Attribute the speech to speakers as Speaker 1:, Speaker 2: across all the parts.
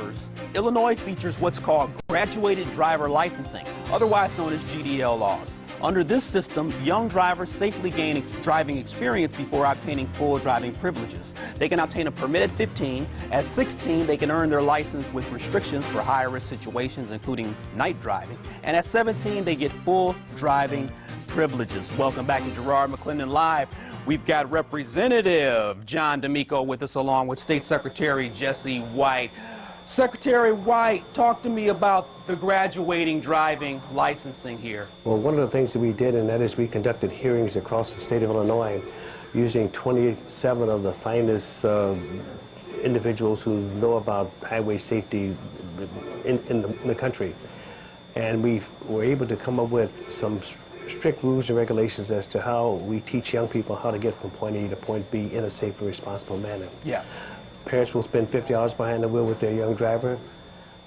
Speaker 1: drivers, Illinois features what's called graduated driver licensing, otherwise known as GDL laws. Under this system, young drivers safely gain driving experience before obtaining full driving privileges. They can obtain a permit at 15. At 16, they can earn their license with restrictions for high-risk situations, including night driving. And at 17, they get full driving privileges. Welcome back to Garrard McClendon Live. We've got Representative John D'Amico with us, along with State Secretary Jesse White. Secretary White, talk to me about the graduating driving licensing here.
Speaker 2: Well, one of the things that we did, and that is we conducted hearings across the state of Illinois using 27 of the finest individuals who know about highway safety in the country. And we were able to come up with some strict rules and regulations as to how we teach young people how to get from point A to point B in a safe and responsible manner.
Speaker 1: Yes.
Speaker 2: Parents will spend 50 hours behind the wheel with their young driver.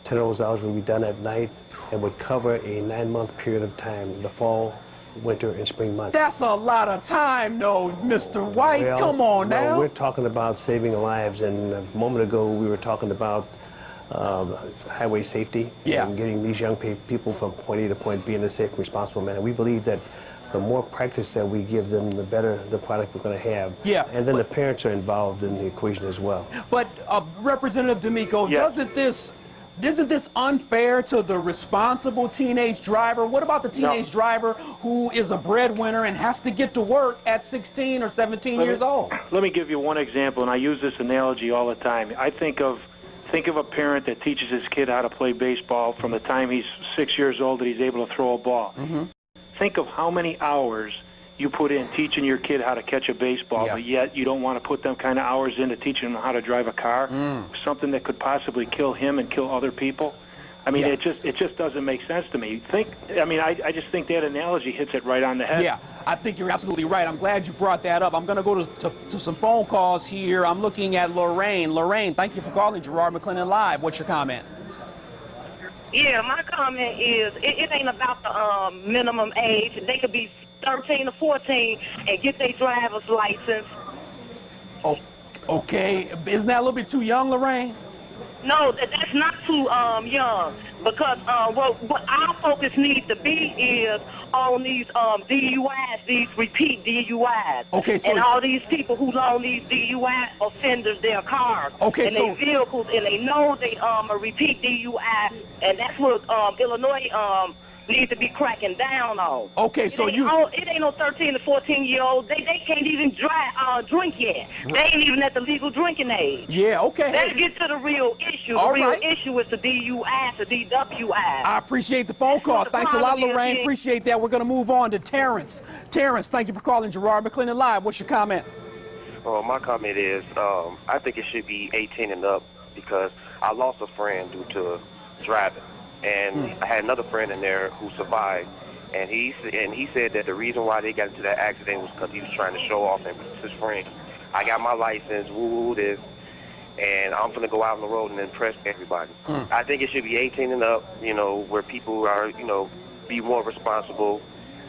Speaker 2: 10 of those hours will be done at night and would cover a 9-month period of time, the fall, winter, and spring months.
Speaker 1: That's a lot of time, though, Mr. White.
Speaker 2: Well,
Speaker 1: come on now.
Speaker 2: We're talking about saving lives, and a moment ago we were talking about highway safety and getting these young people from point A to point B in a safe and responsible manner. We believe that the more practice that we give them, the better the product we're going to have.
Speaker 1: Yeah.
Speaker 2: And then the parents are involved in the equation as well.
Speaker 1: But Representative D'Amico,
Speaker 3: Yes.
Speaker 1: isn't this unfair to the responsible teenage driver? What about the teenage driver who is a breadwinner and has to get to work at 16 or 17 years old?
Speaker 3: Let me give you one example, and I use this analogy all the time. I think of a parent that teaches his kid how to play baseball from the time he's 6 years old that he's able to throw a ball.
Speaker 1: Mm-hmm.
Speaker 3: Think of how many hours you put in teaching your kid how to catch a baseball, but yet you don't want to put them kind of hours into teaching them how to drive a car, something that could possibly kill him and kill other people. I mean, it just doesn't make sense to me. I just think that analogy hits it right on the head.
Speaker 1: Yeah, I think you're absolutely right. I'm glad you brought that up. I'm going to go to some phone calls here. I'm looking at Lorraine. Lorraine, thank you for calling Garrard McClendon Live. What's your comment?
Speaker 4: Yeah, my comment is it ain't about the minimum age. They could be 13 or 14 and get their driver's license.
Speaker 1: Oh, okay. Isn't that a little bit too young, Lorraine?
Speaker 4: No, that's not too young, because what our focus needs to be is on these DUIs, these repeat DUIs.
Speaker 1: Okay, so
Speaker 4: and all these people who loan these DUI offenders their cars and their vehicles, and they know they a repeat DUI, and that's what Illinois need to be cracking down on.
Speaker 1: Okay, so
Speaker 4: it ain't no 13 to 14-year-olds. They can't even drink yet. They ain't even at the legal drinking age.
Speaker 1: Yeah, okay.
Speaker 4: Let's get to the real issue. The real issue is the DUIs, the DWIs.
Speaker 1: I appreciate the phone call. Thanks a lot, Lorraine. Appreciate that. We're going to move on to Terrence. Terrence, thank you for calling Garrard McClendon Live. What's your comment?
Speaker 5: Well, my comment is I think it should be 18 and up, because I lost a friend due to driving. And I had another friend in there who survived, and he said that the reason why they got into that accident was because he was trying to show off and his friend. I got my license, woo this, and I'm going to go out on the road and impress everybody. I think it should be 18 and up, where people are, be more responsible,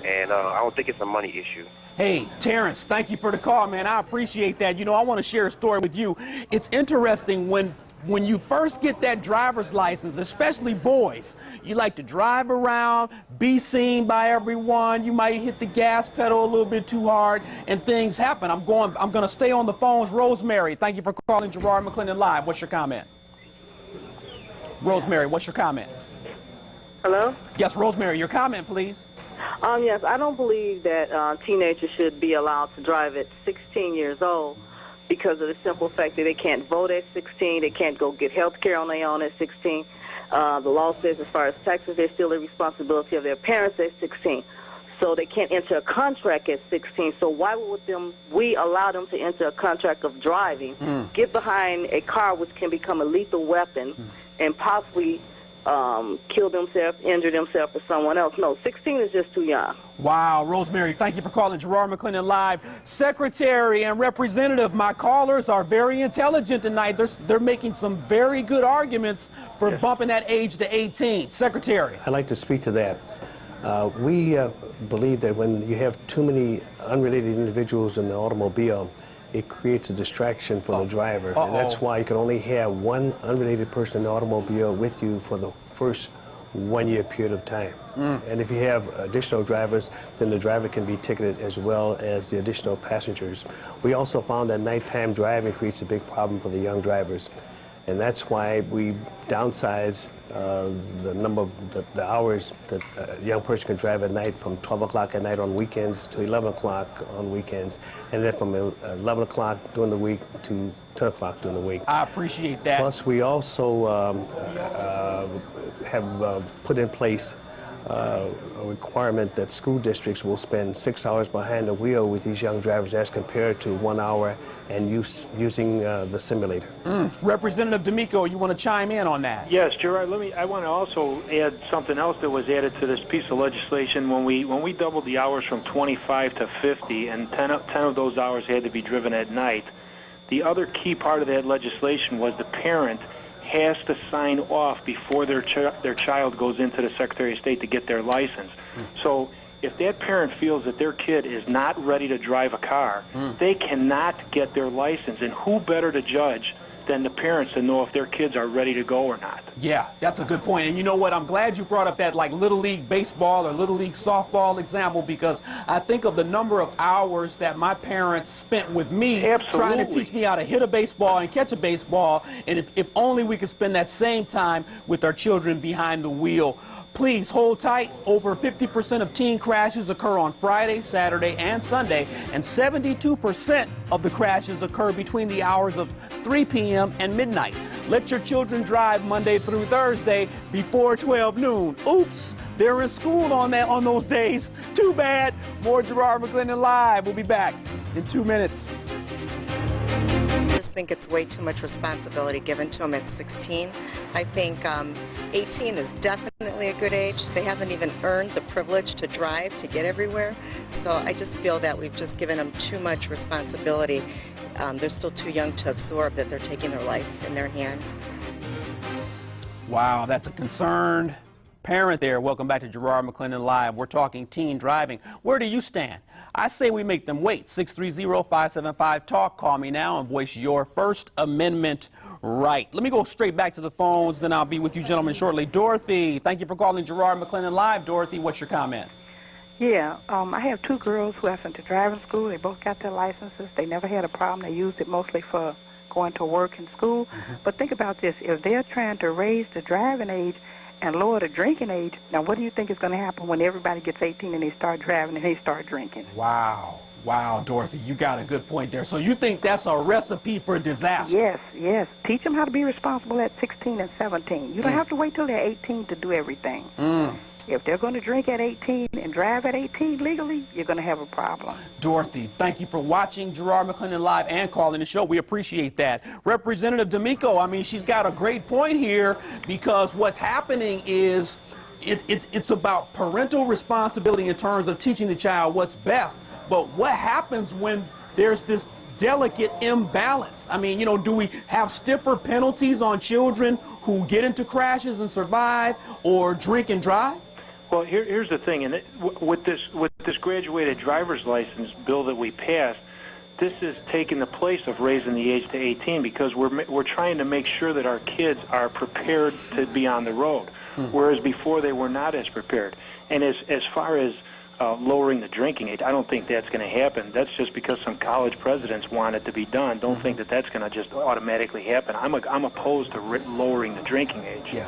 Speaker 5: and I don't think it's a money issue.
Speaker 1: Hey, Terrence, thank you for the call, man. I appreciate that. I want to share a story with you. It's interesting when you first get that driver's license, especially boys, you like to drive around, be seen by everyone. You might hit the gas pedal a little bit too hard, and things happen. I'm going to stay on the phones. Rosemary, thank you for calling Garrard McClendon Live. What's your comment? Rosemary, what's your comment?
Speaker 6: Hello?
Speaker 1: Yes, Rosemary, your comment, please.
Speaker 6: Yes, I don't believe that teenagers should be allowed to drive at 16 years old, because of the simple fact that they can't vote at 16, they can't go get health care on their own at 16. The law says as far as taxes, they're still the responsibility of their parents at 16. So they can't enter a contract at 16. So why would we allow them to enter a contract of driving, get behind a car which can become a lethal weapon, and possibly kill themselves, injure themselves, or someone else? No, 16 is just too young.
Speaker 1: Wow, Rosemary, thank you for calling Garrard McClendon Live. Secretary and Representative, my callers are very intelligent tonight. They're making some very good arguments for bumping that age to 18. Secretary.
Speaker 2: I'd like to speak to that. We believe that when you have too many unrelated individuals in the automobile, it creates a distraction for the driver. And that's why you can only have one unrelated person in the automobile with you for the first 1 year period of time. And if you have additional drivers, then the driver can be ticketed as well as the additional passengers. We also found that nighttime driving creates a big problem for the young drivers. And that's why we downsize the number of the hours that a young person can drive at night from 12 o'clock at night on weekends to 11 o'clock on weekends, and then from 11 o'clock during the week to 10 o'clock during the week.
Speaker 1: I appreciate that.
Speaker 2: Plus, we also have put in place a requirement that school districts will spend 6 hours behind the wheel with these young drivers as compared to 1 hour and using the simulator.
Speaker 1: Representative D'Amico, you want to chime in on that?
Speaker 3: Yes, Gerard. I want to also add something else that was added to this piece of legislation. When we doubled the hours from 25 to 50, and 10 of those hours had to be driven at night, the other key part of that legislation was the parent has to sign off before their child goes into the Secretary of State to get their license. So if that parent feels that their kid is not ready to drive a car, they cannot get their license. And who better to judge than the parents to know if their kids are ready to go or not?
Speaker 1: Yeah, that's a good point. And you know what? I'm glad you brought up that like Little League baseball or Little League softball example, because I think of the number of hours that my parents spent with me trying to teach me how to hit a baseball and catch a baseball. And if only we could spend that same time with our children behind the wheel. Please hold tight. Over 50% of teen crashes occur on Friday, Saturday, and Sunday, and 72% of the crashes occur between the hours of 3 p.m. and midnight. Let your children drive Monday through Thursday before 12 noon. Oops, they're in school on those days. Too bad. More Garrard McClendon Live. We'll be back in 2 minutes.
Speaker 7: I just think it's way too much responsibility given to them at 16. I think 18 is definitely a good age. They haven't even earned the privilege to drive to get everywhere. So I just feel that we've just given them too much responsibility. They're still too young to absorb that they're taking their life in their hands.
Speaker 1: Wow, that's a concerned parent there. Welcome back to Garrard McClendon Live. We're talking teen driving. Where do you stand? I say we make them wait. 630-575-TALK. Call me now and voice your First Amendment right. Let me go straight back to the phones, then I'll be with you gentlemen shortly. Dorothy, thank you for calling Garrard McClendon Live. Dorothy, what's your comment?
Speaker 8: Yeah, I have two girls who have sent to driving school. They both got their licenses. They never had a problem. They used it mostly for going to work and school. But think about this. If they're trying to raise the driving age and lower the drinking age, now what do you think is going to happen when everybody gets 18 and they start driving and they start drinking?
Speaker 1: Wow. Wow, Dorothy, you got a good point there. So you think that's a recipe for disaster?
Speaker 8: Yes, yes. Teach them how to be responsible at 16 and 17. You don't have to wait till they're 18 to do everything. If they're going to drink at 18 and drive at 18 legally, you're going to have a problem.
Speaker 1: Dorothy, thank you for watching Garrard McClendon Live and calling the show. We appreciate that. Representative D'Amico, I mean, she's got a great point here, because what's happening is it's about parental responsibility in terms of teaching the child what's best. But what happens when there's this delicate imbalance? I mean, you know, do we have stiffer penalties on children who get into crashes and survive, or drink and drive?
Speaker 3: Well, here's the thing, and with this graduated driver's license bill that we passed, this is taking the place of raising the age to 18, because we're trying to make sure that our kids are prepared to be on the road, whereas before they were not as prepared. And as far as lowering the drinking age, I don't think that's going to happen. That's just because some college presidents want it to be done. Don't think that that's going to just automatically happen. I'm opposed to lowering the drinking age.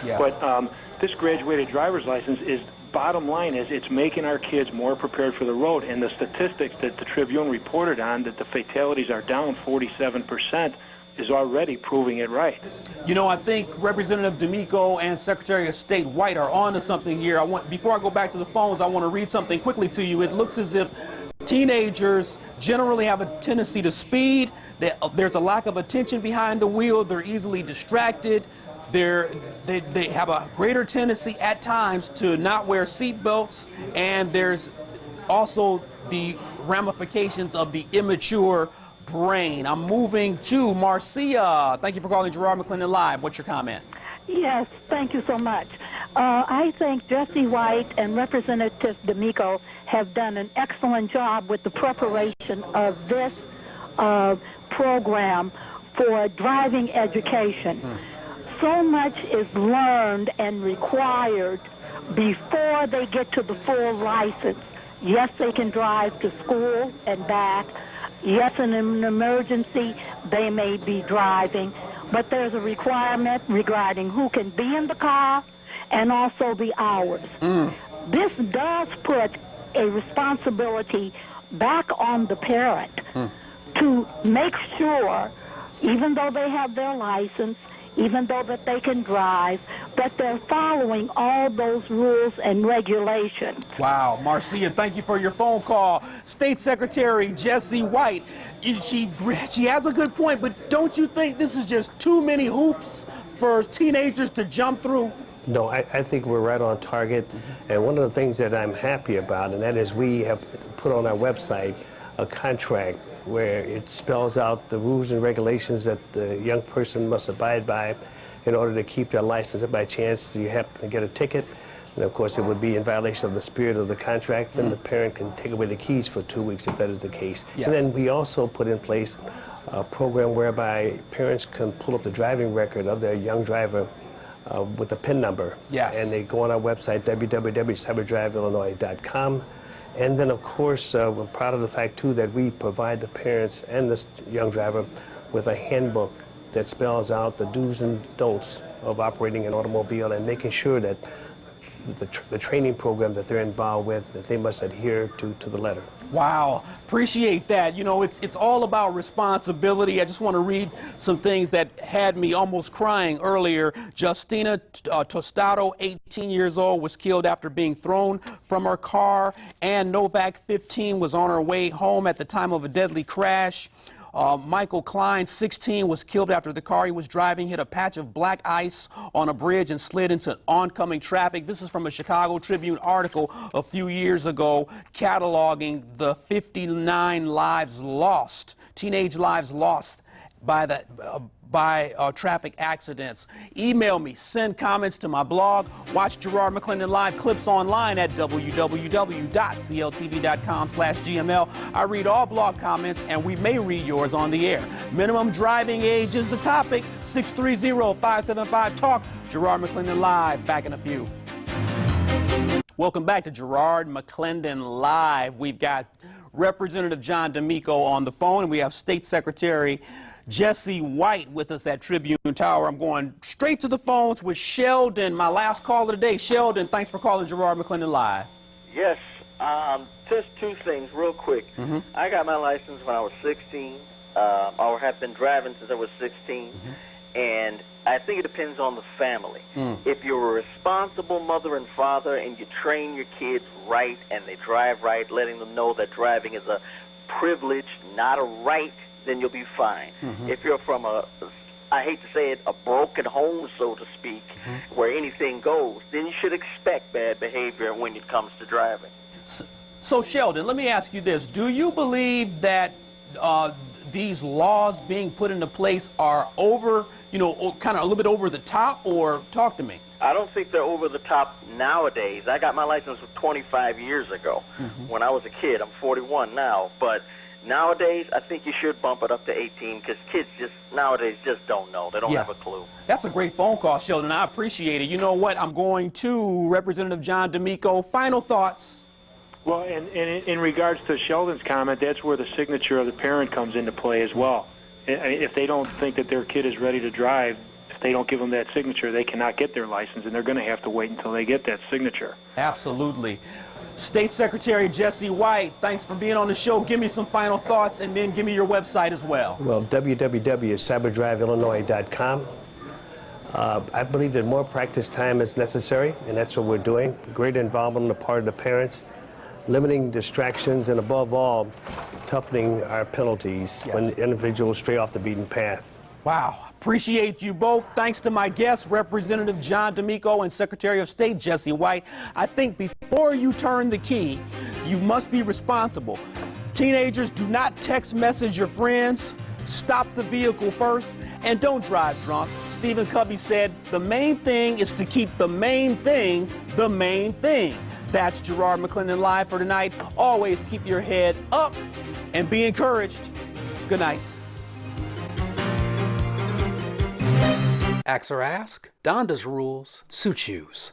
Speaker 1: Yeah.
Speaker 3: But this graduated driver's license is, bottom line is, it's making our kids more prepared for the road. And the statistics that the Tribune reported on, that the fatalities are down 47%, is already proving it right.
Speaker 1: You know, I think Representative D'Amico and Secretary of State White are on to something here. Before I go back to the phones, I want to read something quickly to you. It looks as if teenagers generally have a tendency to speed. There's a lack of attention behind the wheel. They're easily distracted. They have a greater tendency at times to not wear seat belts, and there's also the ramifications of the immature brain. I'm moving to Marcia. Thank you for calling Garrard McClendon Live. What's your comment?
Speaker 9: Yes, thank you so much. I think Jesse White and Representative D'Amico have done an excellent job with the preparation of this program for driving education. So much is learned and required before they get to the full license. Yes, they can drive to school and back. Yes, in an emergency, they may be driving. But there's a requirement regarding who can be in the car and also the hours. This does put a responsibility back on the parent to make sure, even though they have their license, even though that they can drive, that they're following all those rules and regulations.
Speaker 1: Wow, Marcia, thank you for your phone call. State Secretary Jessie White, she has a good point, but don't you think this is just too many hoops for teenagers to jump through?
Speaker 2: No, I think we're right on target. And one of the things that I'm happy about, and that is we have put on our website a contract where it spells out the rules and regulations that the young person must abide by in order to keep their license. If by chance you happen to get a ticket, and of course it would be in violation of the spirit of the contract, then the parent can take away the keys for 2 weeks if that is the case.
Speaker 1: Yes.
Speaker 2: And then we also put in place a program whereby parents can pull up the driving record of their young driver with a PIN number.
Speaker 1: Yes.
Speaker 2: And they go on our website, www.cyberdriveillinois.com. And then, of course, we're proud of the fact, too, that we provide the parents and the young driver with a handbook that spells out the do's and don'ts of operating an automobile and making sure that the training program that they're involved with, that they must adhere to the letter.
Speaker 1: Wow, appreciate that. You know, it's all about responsibility. I just want to read some things that had me almost crying earlier. Justina Tostado, 18 years old, was killed after being thrown from her car. And Novak, 15, was on her way home at the time of a deadly crash. Michael Klein, 16, was killed after the car he was driving hit a patch of black ice on a bridge and slid into oncoming traffic. This is from a Chicago Tribune article a few years ago cataloging the 59 lives lost, teenage lives lost by traffic accidents. Email me, send comments to my blog, watch Garrard McClendon live clips online at www.cltv.com/GML. I read all blog comments and we may read yours on the air. Minimum driving age is the topic. 630-575-TALK. Garrard McClendon live, back in a few. Welcome back to Garrard McClendon live. We've got Representative John D'Amico on the phone and we have State Secretary Jessie White with us at Tribune Tower. I'm going straight to the phones with Sheldon, my last caller today. Sheldon, thanks for calling Garrard McClendon live.
Speaker 10: Yes, just two things real quick. I got my license when I was 16, or have been driving since I was 16, and I think it depends on the family. If you're a responsible mother and father and you train your kids right and they drive right, letting them know that driving is a privilege, not a right, then you'll be fine. If you're from I hate to say it, a broken home, so to speak, where anything goes, then you should expect bad behavior when it comes to driving.
Speaker 1: So Sheldon, let me ask you this. Do you believe that these laws being put into place are over, kind of a little bit over the top, or talk to me?
Speaker 10: I don't think they're over the top nowadays. I got my license 25 years ago when I was a kid. I'm 41 now, but nowadays, I think you should bump it up to 18 because kids nowadays just don't know. They don't have a clue.
Speaker 1: That's a great phone call, Sheldon. I appreciate it. You know what? I'm going to Representative John D'Amico. Final thoughts.
Speaker 3: Well, and in regards to Sheldon's comment, that's where the signature of the parent comes into play as well. If they don't think that their kid is ready to drive, if they don't give them that signature, they cannot get their license, and they're going to have to wait until they get that signature. Absolutely.
Speaker 1: State Secretary Jessie White, thanks for being on the show. Give me some final thoughts and then give me your website as well.
Speaker 2: Well, www.cyberdriveillinois.com. I believe that more practice time is necessary, and that's what we're doing. Greater involvement on the part of the parents, limiting distractions, and above all, toughening our penalties when individuals stray off the beaten path.
Speaker 1: Wow. Appreciate you both. Thanks to my guests, Representative John D'Amico and Secretary of State Jessie White. I think before you turn the key, you must be responsible. Teenagers, do not text message your friends. Stop the vehicle first, and don't drive drunk. Stephen Covey said, the main thing is to keep the main thing the main thing. That's Garrard McClendon live for tonight. Always keep your head up and be encouraged. Good night.
Speaker 11: Ax or ask? Donda's rules suit shoes.